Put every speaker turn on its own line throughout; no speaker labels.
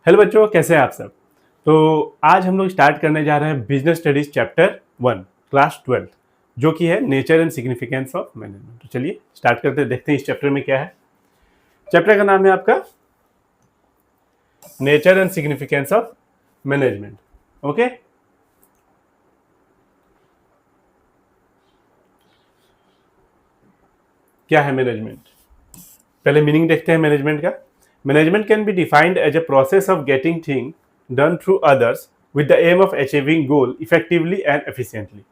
Hello बच्चों, कैसे हैं आप सब। तो आज हम लोग स्टार्ट करने जा रहे हैं बिजनेस स्टडीज चैप्टर 1 क्लास 12 जो कि है nature and significance of management. तो चलिए स्टार्ट करते हैं, देखते हैं इस चैप्टर में क्या है। चैप्टर का नाम है आपका nature and significance of management. Okay, क्या है मैनेजमेंट, पहले मीनिंग देखते हैं मैनेजमेंट का। Management can be defined as a process of getting thing done through others with the aim of achieving goal effectively and efficiently.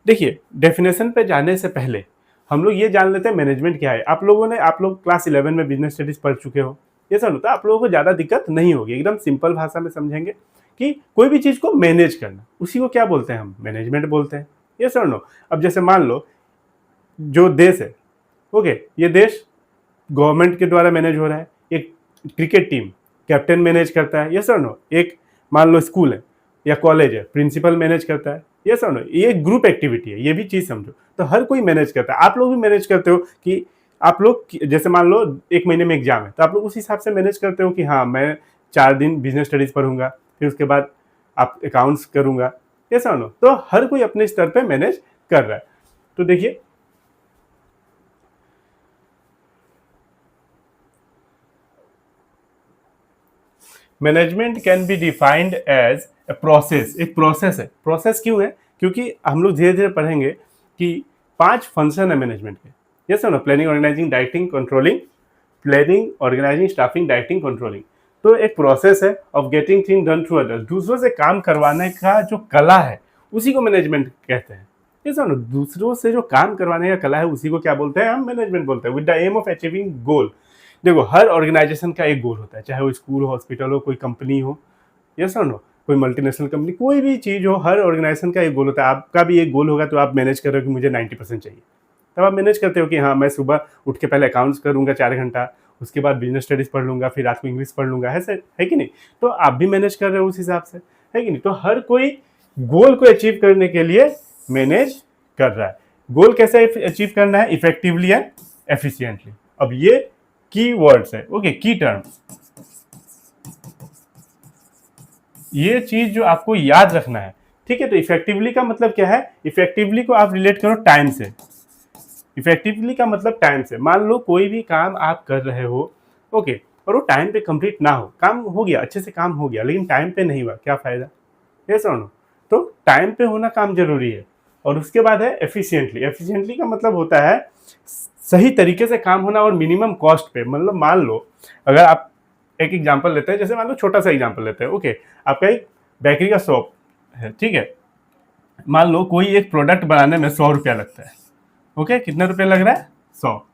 देखिए, definition पे जाने से पहले हम लोग ये जान लेते हैं मैनेजमेंट क्या है। आप लोग क्लास 11 में बिजनेस स्टडीज पढ़ चुके हो, ये सब होता है, आप लोगों को ज़्यादा दिक्कत नहीं होगी। एकदम सिंपल भाषा में समझेंगे कि कोई भी चीज़ को मैनेज करना, उसी को क्या बोलते हैं, हम मैनेजमेंट बोलते हैं। ये सर नो। अब जैसे मान लो जो देश है, ओके, ये देश गवर्नमेंट के द्वारा मैनेज हो रहा है। एक क्रिकेट टीम कैप्टन मैनेज करता है, यस और नो। एक मान लो स्कूल है या कॉलेज है, प्रिंसिपल मैनेज करता है, यस और नो। ये एक ग्रुप एक्टिविटी है, ये भी चीज़ समझो। तो हर कोई मैनेज करता है। आप लोग भी मैनेज करते हो कि आप लोग जैसे मान लो 1 महीने में एग्जाम है, तो आप लोग उस हिसाब से मैनेज करते हो कि हाँ, मैं 4 दिन बिजनेस स्टडीज पढ़ूंगा, फिर उसके बाद आप अकाउंट्स करूंगा, यस और नो। तो हर कोई अपने स्तर पर मैनेज कर रहा है। तो देखिए, management can be defined as a process. एक प्रोसेस है। प्रोसेस क्यों है? क्योंकि हम लोग धीरे धीरे पढ़ेंगे कि 5 फंक्शन है मैनेजमेंट के। Yes no, planning, organising, directing, controlling. Planning, organising, staffing, directing, controlling. तो एक प्रोसेस है of getting thing done through others. दूसरों से काम करवाने का जो कला है उसी को मैनेजमेंट कहते हैं। यस नो, दूसरों से जो काम करवाने का कला है उसी को क्या बोलते हैं, हम मैनेजमेंट बोलते हैं। With the aim of achieving goal. देखो, हर ऑर्गेनाइजेशन का एक गोल होता है, चाहे वो स्कूल हो, हॉस्पिटल हो, कोई कंपनी हो, यस और नो, कोई मल्टीनेशनल कंपनी, कोई भी चीज़ हो, हर ऑर्गेनाइजेशन का एक गोल होता है। आपका भी एक गोल होगा, तो आप मैनेज कर रहे हो कि मुझे 90% चाहिए, तब आप मैनेज करते हो कि हाँ, मैं सुबह उठ के पहले अकाउंट्स करूंगा 4 घंटा, उसके बाद बिजनेस स्टडीज पढ़ लूंगा, फिर रात को इंग्लिश पढ़ लूंगा, है कि नहीं। तो आप भी मैनेज कर रहे हो उस हिसाब से, है कि नहीं। तो हर कोई गोल को अचीव करने के लिए मैनेज कर रहा है। गोल कैसे अचीव करना है? Effectively and efficiently. अब ये की वर्ड्स है, ओके, की टर्म्स। ये चीज जो आपको याद रखना है, ठीक है। तो इफेक्टिवली का मतलब क्या है? इफेक्टिवली को आप रिलेट करो टाइम से। इफेक्टिवली का मतलब टाइम से। मान लो कोई भी काम आप कर रहे हो, ओके, और वो टाइम पे कंप्लीट ना हो, काम हो गया, अच्छे से काम हो गया, लेकिन टाइम पे नहीं हुआ, क्या फायदा? ये सुनो। तो टाइम पे होना काम जरूरी है। और उसके बाद है एफिशिएंटली। एफिशिएंटली का मतलब होता है सही तरीके से काम होना और मिनिमम कॉस्ट पे। मतलब मान लो, अगर आप एक एग्जांपल लेते हैं, जैसे मान लो छोटा सा एग्जांपल लेते हैं, ओके, आपका एक बेकरी का शॉप है, ठीक है। मान लो कोई एक प्रोडक्ट बनाने में 100 रुपया लगता है, ओके, कितना रुपया लग रहा है? 100।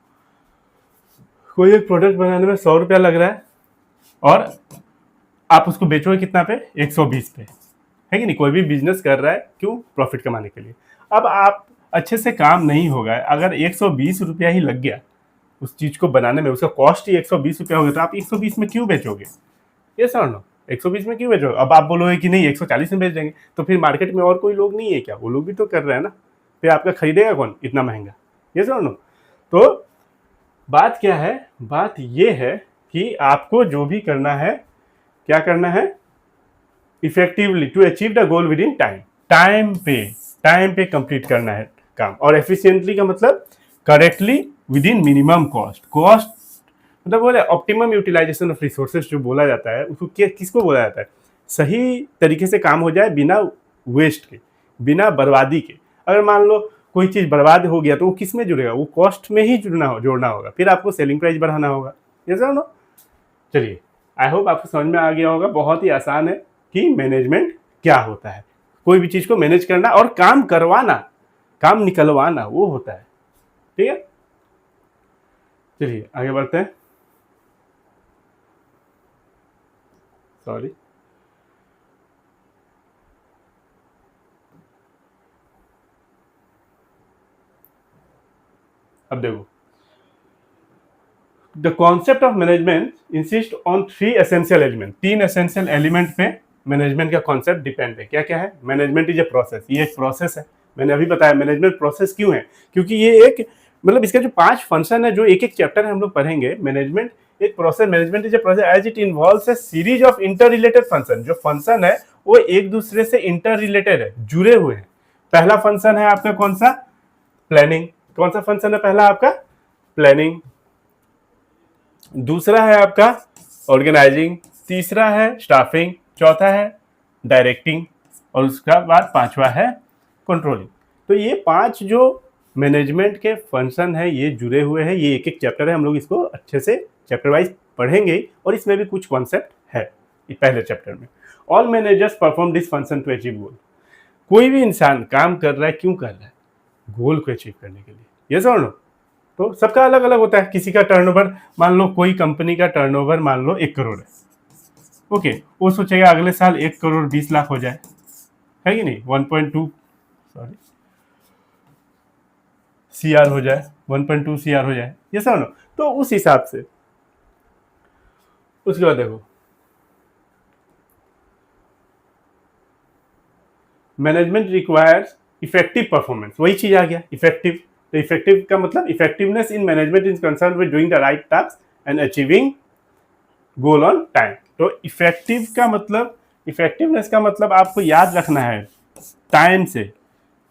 कोई एक प्रोडक्ट बनाने में 100 रुपया लग रहा है और आप उसको बेचोगे कितना पे? 120 पे, है कि नहीं। कोई भी बिजनेस कर रहा है, क्यों? प्रॉफिट कमाने के लिए। अब आप अच्छे से काम नहीं होगा, अगर 120 रुपया ही लग गया उस चीज को बनाने में, उसका कॉस्ट ही 120 रुपया हो गया, तो आप 120 में क्यों बेचोगे? ये सर नो, 120 में क्यों बेचोगे? अब आप बोलोगे कि नहीं 140 में बेच देंगे, तो फिर मार्केट में और कोई लोग नहीं है क्या? वो लोग भी तो कर रहे हैं ना, फिर आपका खरीदेगा कौन इतना महंगा? ये सर नो। तो बात क्या है? बात ये है कि आपको जो भी करना है, क्या करना है? Effectively to achieve the goal within time. Time पे कंप्लीट करना है काम। और एफिशिएंटली का मतलब correctly within minimum cost. Cost मतलब बोले ऑप्टिमम यूटिलाइजेशन ऑफ रिसोर्सेज जो बोला जाता है, उसको किसको बोला जाता है? सही तरीके से काम हो जाए, बिना वेस्ट के, बिना बर्बादी के। अगर मान लो कोई चीज़ बर्बाद हो गया, तो वो किस में जुड़ेगा? वो कॉस्ट में ही जोड़ना होगा, फिर आपको सेलिंग प्राइस बढ़ाना होगा। ये समझ लो। चलिए, आई होप आपको समझ में आ गया होगा। बहुत ही आसान है कि मैनेजमेंट क्या होता है। कोई भी चीज़ को मैनेज करना और काम करवाना, काम निकलवाना, वो होता है, ठीक है। चलिए आगे बढ़ते हैं। सॉरी, अब देखो, the concept of management insist on 3 essential element. 3 essential element पे मैनेजमेंट का कॉन्सेप्ट डिपेंड है। क्या क्या है? Management is a process. ये एक प्रोसेस है। मैंने अभी बताया मैनेजमेंट प्रोसेस क्यों है, क्योंकि ये एक मतलब इसका जो 5 फंक्शन है, जो एक एक चैप्टर है हम लोग पढ़ेंगे, मैनेजमेंट एक process, management is a process as it involves a series of inter related function. जो फंक्शन है वो एक दूसरे से इंटर रिलेटेड है, जुड़े हुए हैं। पहला फंक्शन है आपका कौन सा? प्लानिंग। कौन सा फंक्शन है पहला आपका? प्लानिंग। दूसरा है आपका ऑर्गेनाइजिंग, तीसरा है स्टाफिंग, चौथा है डायरेक्टिंग, और उसका बाद पांचवा है कंट्रोलिंग। तो ये 5 जो मैनेजमेंट के फंक्शन है ये जुड़े हुए हैं। ये एक एक चैप्टर है, हम लोग इसको अच्छे से चैप्टर वाइज पढ़ेंगे, और इसमें भी कुछ कॉन्सेप्ट है पहले चैप्टर में। All managers perform this function to achieve goal. कोई भी इंसान काम कर रहा है, क्यों कर रहा है? गोल को अचीव करने के लिए। यस और नो? तो सबका अलग अलग होता है। किसी का टर्नओवर, मान लो कोई कंपनी का टर्नओवर मान लो 1 करोड़ है, ओके, वो सोचेगा अगले साल 1 करोड़ 20 लाख हो जाए, है कि नहीं? 1.2 सॉरी CR हो जाए, 1.2 CR हो जाए, ये सब ना। तो उस हिसाब से उसके बाद देखो मैनेजमेंट रिक्वायर्स इफेक्टिव परफॉर्मेंस। वही चीज आ गया इफेक्टिव। तो इफेक्टिव का मतलब effectiveness in management is concern with doing the right task and achieving goal on time. तो इफेक्टिव का मतलब, इफेक्टिवनेस का मतलब आपको याद रखना है टाइम से,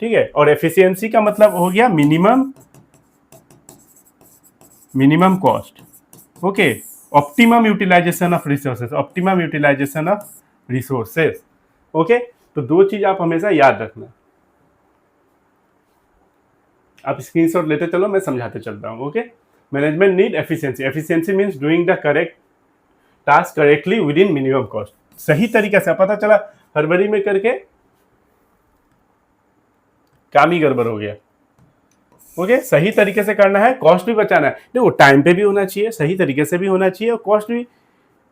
ठीक है। और एफिशिएंसी का मतलब हो गया minimum cost, okay. Optimum utilisation of resources, optimum utilisation of resources, okay. तो 2 चीज आप हमेशा याद रखना। आप स्क्रीनशॉट लेते चलो, मैं समझाते चलता हूँ, okay. Management need efficiency. Efficiency means doing the correct task correctly within minimum cost. सही तरीके से, पता चला हड़बड़ी में करके काम ही गड़बड़ हो गया, ओके। सही तरीके से करना है, कॉस्ट भी बचाना है। देखो टाइम पे भी होना चाहिए, सही तरीके से भी होना चाहिए, और कॉस्ट भी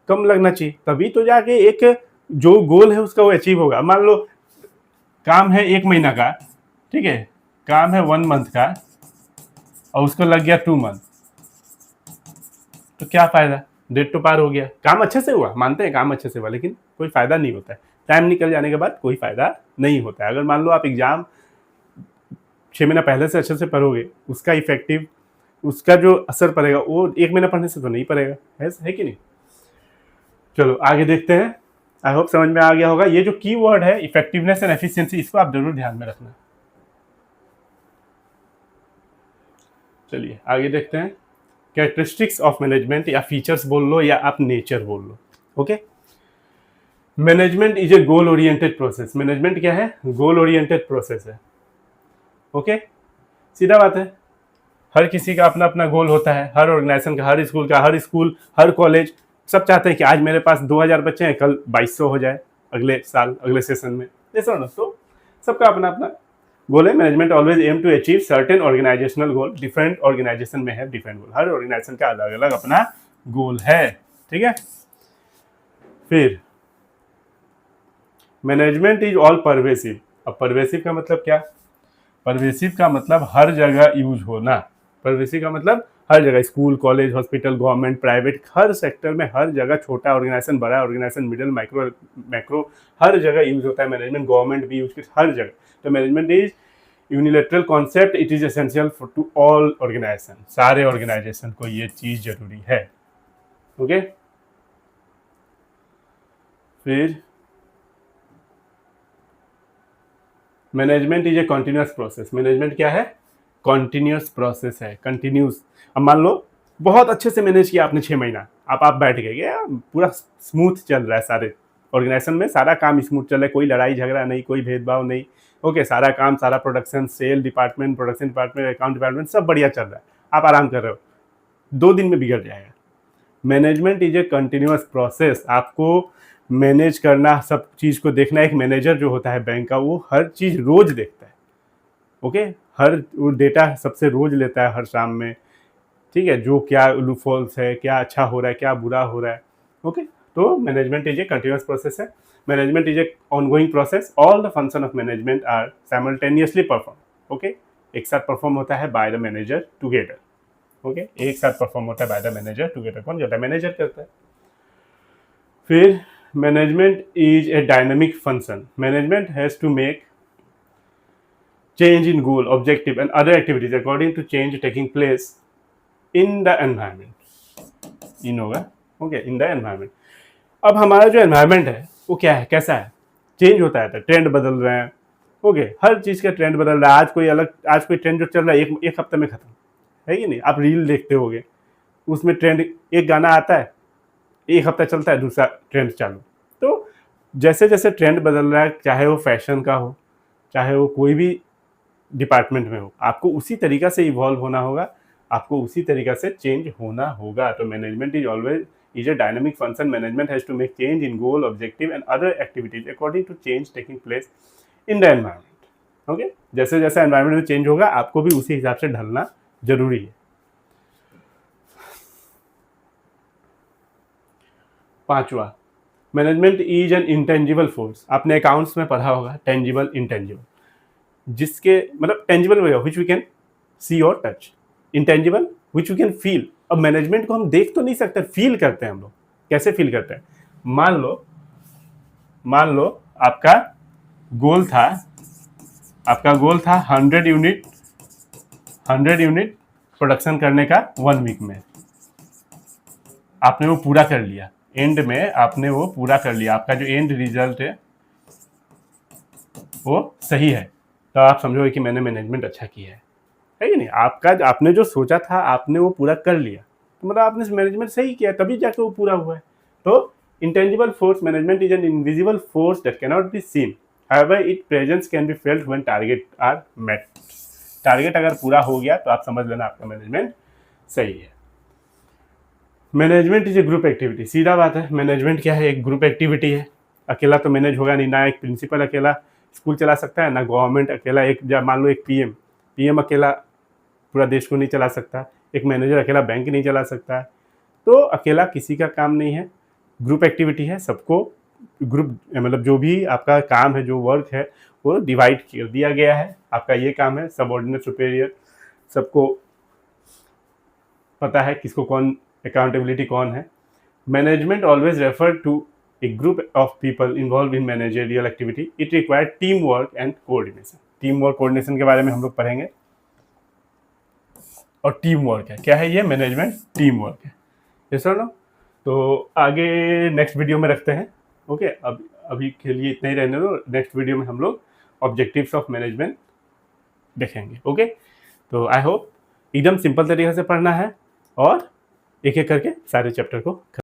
कम लगना चाहिए, तभी तो जाके एक जो गोल है उसका वो अचीव होगा। मान लो काम है 1 महीना का, ठीक है, काम है 1 मंथ का, और उसको लग गया 2 मंथ, तो क्या फायदा? डेट तो पार हो गया। काम अच्छे से हुआ, मानते हैं काम अच्छे से हुआ, लेकिन कोई फायदा नहीं होता है। टाइम निकल जाने के बाद कोई फायदा नहीं होता है। अगर मान लो आप एग्जाम 6 महीना पहले से अच्छे से पढ़ोगे, उसका इफेक्टिव, उसका जो असर पड़ेगा वो 1 महीना पढ़ने से तो नहीं पड़ेगा, है कि नहीं? चलो आगे देखते हैं। आई होप समझ में आ गया होगा। ये जो की वर्ड है इफेक्टिवनेस एंड एफिशिएंसी, इसको आप जरूर ध्यान में रखना। चलिए आगे देखते हैं। कैरेक्टरिस्टिक्स ऑफ मैनेजमेंट, या फीचर्स बोल लो या आप नेचर बोल लो, okay. Management is a goal oriented process. Management क्या है? गोल ओरिएंटेड प्रोसेस है, ओके। सीधा बात है, हर किसी का अपना अपना गोल होता है, हर ऑर्गेनाइजेशन का, हर स्कूल का, हर स्कूल, हर कॉलेज, सब चाहते हैं कि आज मेरे पास 2000 बच्चे हैं, कल 2200 हो जाए अगले साल, अगले सेशन में, जैसा ना। तो सबका अपना अपना गोल है। Management always aim to achieve certain organisational goal. Different organisation में है डिफरेंट गोल, हर ऑर्गेनाइजेशन का अलग अलग अपना गोल है, ठीक है। फिर मैनेजमेंट इज ऑल परवेसिव। अब परवेसिव का मतलब क्या? परवेसिव का मतलब हर जगह यूज होना। परवेसिव का मतलब हर जगह, school, college, hospital, government, private, हर सेक्टर में, हर जगह, छोटा ऑर्गेनाइजेशन, बड़ा ऑर्गेनाइजेशन, मिडिल, माइक्रो, मैक्रो, हर जगह यूज होता है मैनेजमेंट। गवर्नमेंट भी यूज करती है, हर जगह। तो management is unilateral concept, it is essential for to all organisation. सारे ऑर्गेनाइजेशन को ये चीज जरूरी है, ओके। फिर management is a continuous process. Management क्या है? कॉन्टिन्यूस प्रोसेस है, कंटिन्यूस। अब मान लो बहुत अच्छे से मैनेज किया आपने 6 महीना, आप बैठ गए, पूरा स्मूथ चल रहा है, सारे ऑर्गेनाइजेशन में सारा काम स्मूथ चल रहा है, कोई लड़ाई झगड़ा नहीं, कोई भेदभाव नहीं, ओके। सारा काम, सारा production, sale department, production department, account department, सब बढ़िया चल रहा है, आप आराम कर रहे हो, 2 दिन में बिगड़ जाएगा। Management is a continuous process. आपको मैनेज करना, सब चीज़ को देखना। एक मैनेजर जो होता है बैंक का, वो हर चीज़ रोज देखता है, ओके। हर वो डेटा सबसे रोज लेता है, हर शाम में, ठीक है। जो क्या लूपहोल्स है, क्या अच्छा हो रहा है, क्या बुरा हो रहा है, ओके। तो management is a continuous process है। Management is a ongoing process. All the function of management are simultaneously perform, okay. एक साथ परफॉर्म होता है by the manager together, okay. एक साथ परफॉर्म होता है बाय द मैनेजर टुगेदर। कौन करता है? मैनेजर करता है। फिर management is a dynamic function. Management has to make change in goal, objective and other activities according to change taking place in the environment. इन होगा, ओके, इन द एनवायरमेंट। अब हमारा जो एनवायरमेंट है वो क्या है, कैसा है, चेंज होता है, ट्रेंड बदल रहे हैं, ओके, हर चीज़ का ट्रेंड बदल रहा है। आज कोई ट्रेंड जो चल रहा है एक हफ्ते में खत्म है कि नहीं। आप रील देखते होगे, उसमें ट्रेंड, एक गाना आता है, एक हफ्ता चलता है, दूसरा ट्रेंड चालू। तो जैसे जैसे ट्रेंड बदल रहा है, चाहे वो फैशन का हो, चाहे वो कोई भी डिपार्टमेंट में हो, आपको उसी तरीका से इवॉल्व होना होगा, आपको उसी तरीका से चेंज होना होगा। तो management is a dynamic function. Management has to make change in goal, objective and other activities according to change taking place in the environment. Okay? जैसे जैसे environment में change होगा, आपको भी उसी हिसाब से ढलना जरूरी है। 5वां, management is an intangible force. आपने अकाउंट्स में पढ़ा होगा टेंजिबल इंटेंजिबल, जिसके मतलब tangible which we can see और touch, intangible which we can feel. अब मैनेजमेंट को हम देख तो नहीं सकते, फील करते हैं हम लोग। कैसे फील करते हैं, मान लो आपका गोल था 100 यूनिट प्रोडक्शन करने का 1 वीक में। आपने वो पूरा कर लिया, एंड में आपने वो पूरा कर लिया, आपका जो एंड रिजल्ट है वो सही है, तो आप समझोगे कि मैंने मैनेजमेंट अच्छा किया है कि नहीं। आपने जो सोचा था आपने वो पूरा कर लिया, तो मतलब आपने मैनेजमेंट सही किया, तभी जाके वो पूरा हुआ है। तो intangible force management is an invisible force that cannot be seen, however it presence can be felt when target are met. Target अगर पूरा हो गया तो आप समझ लेना आपका मैनेजमेंट सही है। Management is A group activity, सीधा बात है, मैनेजमेंट क्या है, एक ग्रुप एक्टिविटी है। अकेला तो मैनेज होगा नहीं, ना एक प्रिंसिपल अकेला स्कूल चला सकता है, ना गवर्नमेंट अकेला, एक मान लो एक पीएम अकेला पूरा देश को नहीं चला सकता, एक मैनेजर अकेला बैंक नहीं चला सकता है। तो अकेला किसी का काम नहीं है, ग्रुप एक्टिविटी है। सबको ग्रुप मतलब जो भी आपका काम है, जो वर्क है, वो डिवाइड कर दिया गया है। आपका ये काम है, सबऑर्डिनेट सुपेरियर, सबको पता है किसको कौन अकाउंटेबिलिटी कौन है। Management always refer to a group of people involve in managerial activity. It require team work and coordination. Team work coordination के बारे में हम लोग पढ़ेंगे। और टीम वर्क है, क्या है ये, मैनेजमेंट टीम वर्क है, ये सर ना। तो आगे नेक्स्ट वीडियो में रखते हैं, ओके। अभी के लिए इतना ही रहने दो, नेक्स्ट वीडियो में हम लोग ऑब्जेक्टिव्स ऑफ मैनेजमेंट देखेंगे, ओके। तो आई होप एकदम सिंपल तरीके से पढ़ना है और एक एक करके सारे चैप्टर को